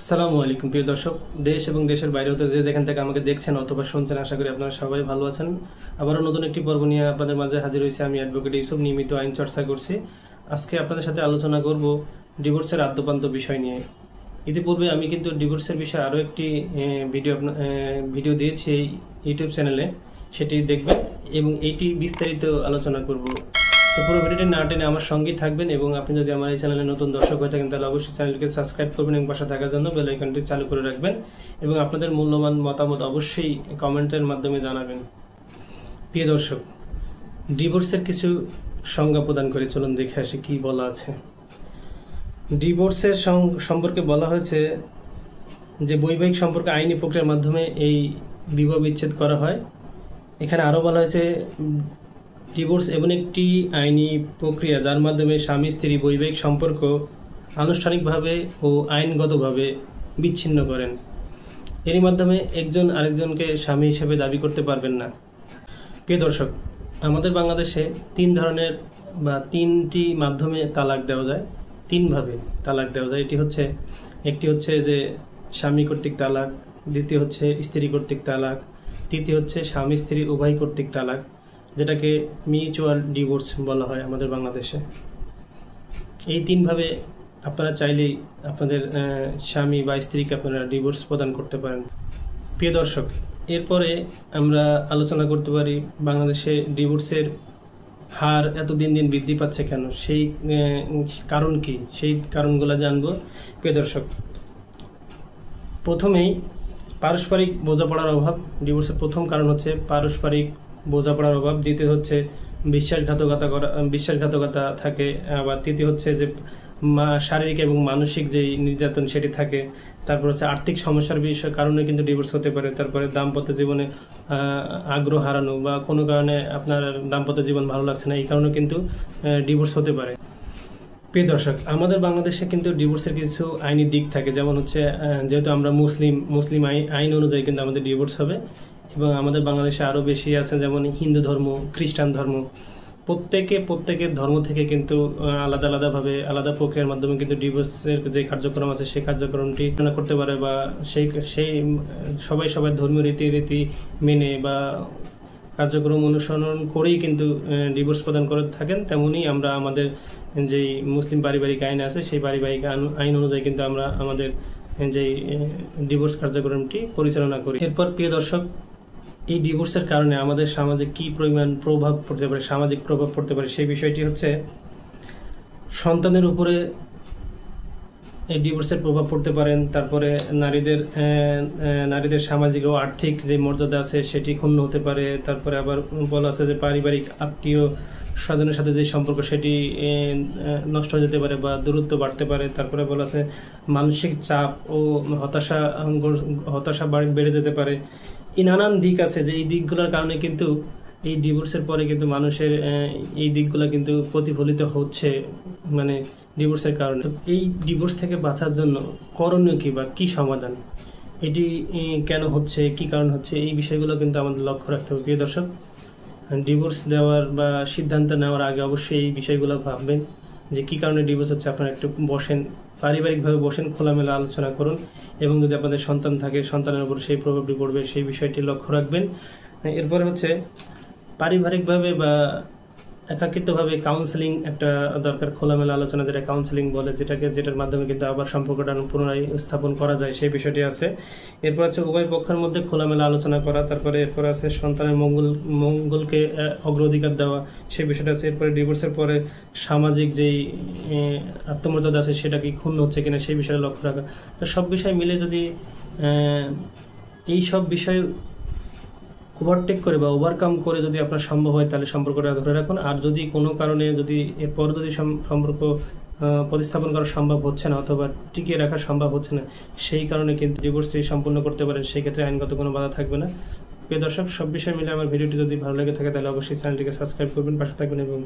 আসসালামু আলাইকুম প্রিয় দর্শক, দেশ এবং দেশের বাইরে হতে যে যেখান থেকে আমাকে দেখছেন অথবা শুনছেন, আশা করি আপনারা সবাই ভালো আছেন। আবারও নতুন একটি পর্ব নিয়ে আপনাদের মাঝে হাজির হয়েছে আমি অ্যাডভোকেট ইউসুফ। নিয়মিত আইন চর্চা করছি। আজকে আপনাদের সাথে আলোচনা করব ডিভোর্সের আদ্যোপান্ত বিষয় নিয়ে। ইতিপূর্বে আমি কিন্তু ডিভোর্সের বিষয়ে আরও একটি ভিডিও দিয়েছি এই ইউটিউব চ্যানেলে, সেটি দেখবেন এবং এইটি বিস্তারিত আলোচনা করব। তো পুরো ভিডিওটি না টেনে আমার সঙ্গেই থাকবেন এবং আপনি যদি আমার এই চ্যানেলে নতুন দর্শক হয়ে থাকেন তাহলে অবশ্যই চ্যানেলটিকে সাবস্ক্রাইব করবেন এবং পাশে থাকার জন্য বেল আইকনটি চালু করে রাখবেন এবং আপনাদের মূল্যবান মতামত অবশ্যই কমেন্টের মাধ্যমে জানাবেন। প্রিয় দর্শক, ডিভোর্সের কিছু সংজ্ঞা প্রদান করে চলুন দেখে আসি কি বলা আছে। ডিভোর্সের সম্পর্কে বলা হয়েছে যে বৈবাহিক সম্পর্কে আইনি প্রক্রিয়ার মাধ্যমে এই বিবাহ বিচ্ছেদ করা হয়। এখানে আরও বলা হয়েছে ডিভোর্স এমন একটি আইনি প্রক্রিয়া যার মাধ্যমে স্বামী স্ত্রী বৈবাহিক সম্পর্ক আনুষ্ঠানিকভাবে ও আইনগতভাবে বিচ্ছিন্ন করেন। এরই মাধ্যমে একজন আরেকজনকে স্বামী হিসেবে দাবি করতে পারবেন না। প্রিয় দর্শক, আমাদের বাংলাদেশে তিনটি মাধ্যমে তালাক দেওয়া যায়, তিনভাবে তালাক দেওয়া যায়। একটি হচ্ছে যে স্বামী কর্তৃক তালাক, দ্বিতীয় হচ্ছে স্ত্রী কর্তৃক তালাক, তৃতীয় হচ্ছে স্বামী স্ত্রী উভয় কর্তৃক তালাক, যেটাকে মিউচুয়াল ডিভোর্স বলা হয় আমাদের বাংলাদেশে। এই তিনভাবে আপনারা চাইলেই আপনাদের স্বামী বা স্ত্রীকে আপনারা ডিভোর্স প্রদান করতে পারেন। প্রিয় দর্শক, এরপরে আমরা আলোচনা করতে পারি বাংলাদেশে ডিভোর্সের হার এত দিন দিন বৃদ্ধি পাচ্ছে কেন, সেই কারণ কি, সেই কারণগুলো জানবো। প্রিয় দর্শক, প্রথমেই পারস্পরিক বোঝাপড়ার অভাব। ডিভোর্সের প্রথম কারণ হচ্ছে পারস্পরিক বোঝাপড়ার অভাব। দ্বিতীয় হচ্ছে বিশ্বাসঘাতকতা থাকে। আবার তৃতীয় হচ্ছে যে শারীরিক এবং মানসিক যেই নির্যাতন সেটি থাকে। তারপর হচ্ছে আর্থিক সমস্যার কারণে কিন্তু ডিভোর্স হতে পারে। তারপরে দাম্পত্য জীবনে আগ্রহ হারানো বা কোনো কারণে আপনার দাম্পত্য জীবন ভালো লাগছে না, এই কারণে কিন্তু ডিভোর্স হতে পারে। প্রিয় দর্শক, আমাদের বাংলাদেশে কিন্তু ডিভোর্সের কিছু আইনি দিক থাকে, যেমন হচ্ছে যেহেতু আমরা মুসলিম আইন অনুযায়ী কিন্তু আমাদের ডিভোর্স হবে। এবং আমাদের বাংলাদেশে আরও বেশি আছে, যেমন হিন্দু ধর্ম, খ্রিস্টান ধর্ম। প্রত্যেকের ধর্ম থেকে কিন্তু আলাদাভাবে আলাদা প্রক্রিয়ার মাধ্যমে কিন্তু ডিভোর্সের যে কার্যক্রম আছে সেই কার্যক্রমটি করতে পারে, বা সেই সবাই ধর্মীয় রীতি মেনে বা কার্যক্রম অনুসরণ করেই কিন্তু ডিভোর্স প্রদান করে থাকেন। তেমনি আমরা আমাদের যেই মুসলিম পারিবারিক আইন আছে সেই পারিবারিক আইন অনুযায়ী কিন্তু আমরা আমাদের যেই ডিভোর্স কার্যক্রমটি পরিচালনা করি। এরপর প্রিয় দর্শক, এই ডিভোর্সের কারণে আমাদের সমাজে কি পরিমাণ সামাজিক প্রভাব পড়তে পারে সেই বিষয়টি হচ্ছে সন্তানের উপরে এই ডিভোর্সের প্রভাব পড়তে পারেন। তারপরে নারীদের সামাজিক ও আর্থিক যে মর্যাদা আছে সেটি ক্ষুণ্ণ হতে পারে। তারপরে আবার বলা আছে যে পারিবারিক আত্মীয় স্বজনের সাথে যে সম্পর্ক সেটি নষ্ট হয়ে যেতে পারে বা দূরত্ব বাড়তে পারে। তারপরে বলা আছে মানসিক চাপ ও হতাশা বেড়ে যেতে পারে। এই নানান দিক আছে যে এই দিকগুলোর কারণে কিন্তু এই ডিভোর্সের পরে কিন্তু মানুষের এই দিকগুলো কিন্তু প্রতিফলিত হচ্ছে, মানে ডিভোর্সের কারণে। এই ডিভোর্স থেকে বাঁচার জন্য করণীয় কি বা কি সমাধান, এটি কেন হচ্ছে, কি কারণ হচ্ছে, এই বিষয়গুলো কিন্তু আমাদের লক্ষ্য রাখতে হবে। প্রিয় দর্শক, ডিভোর্স দেওয়ার বা সিদ্ধান্ত নেওয়ার আগে অবশ্যই এই বিষয়গুলো ভাববেন যে কি কারণে ডিভোর্স হচ্ছে। আপনারা একটু পারিবারিকভাবে বসেন, খোলামেলা আলোচনা করুন এবং যদি আপনাদের সন্তান থাকে সন্তানের উপর সেই প্রভাবটি পড়বে সেই বিষয়টি লক্ষ্য রাখবেন। এরপরে হচ্ছে পারিবারিকভাবে বা একাকিত্বভাবে কাউন্সেলিং একটা দরকার, খোলামেলা আলোচনা যেটা কাউন্সেলিং বলে, যেটার মাধ্যমে কিন্তু আবার সম্পর্কটা পুনরায় স্থাপন করা যায় সেই বিষয়টি আছে। এরপর আছে উভয় পক্ষের মধ্যে খোলামেলা আলোচনা করা। তারপরে এরপর আছে সন্তানের মঙ্গলকে অগ্রাধিকার দেওয়া, সেই বিষয়টা আছে। এরপরে ডিভোর্সের পরে সামাজিক যেই আত্মমর্যাদা আছে সেটা কি ক্ষুণ্ণ হচ্ছে কিনা সেই বিষয়ে লক্ষ্য রাখা। তো সব বিষয় মিলে যদি এই সব বিষয় ওভারটেক করে বা ওভারকাম করে যদি আপনার সম্ভব হয় তাহলে সম্পর্কটা ধরে রাখুন। আর যদি কোনো কারণে এরপর যদি সম্পর্ক প্রতিস্থাপন করা সম্ভব হচ্ছে না অথবা টিকিয়ে রাখা সম্ভব হচ্ছে না, সেই কারণে কিন্তু ডিভোর্সটি সম্পূর্ণ করতে পারেন, সেই ক্ষেত্রে আইনগত কোনো বাধা থাকবে না। প্রিয় দর্শক, সব বিষয় মিলে আমার ভিডিওটি যদি ভালো লেগে থাকে তাহলে অবশ্যই চ্যানেলটিকে সাবস্ক্রাইব করবেন, পাশে থাকবেন এবং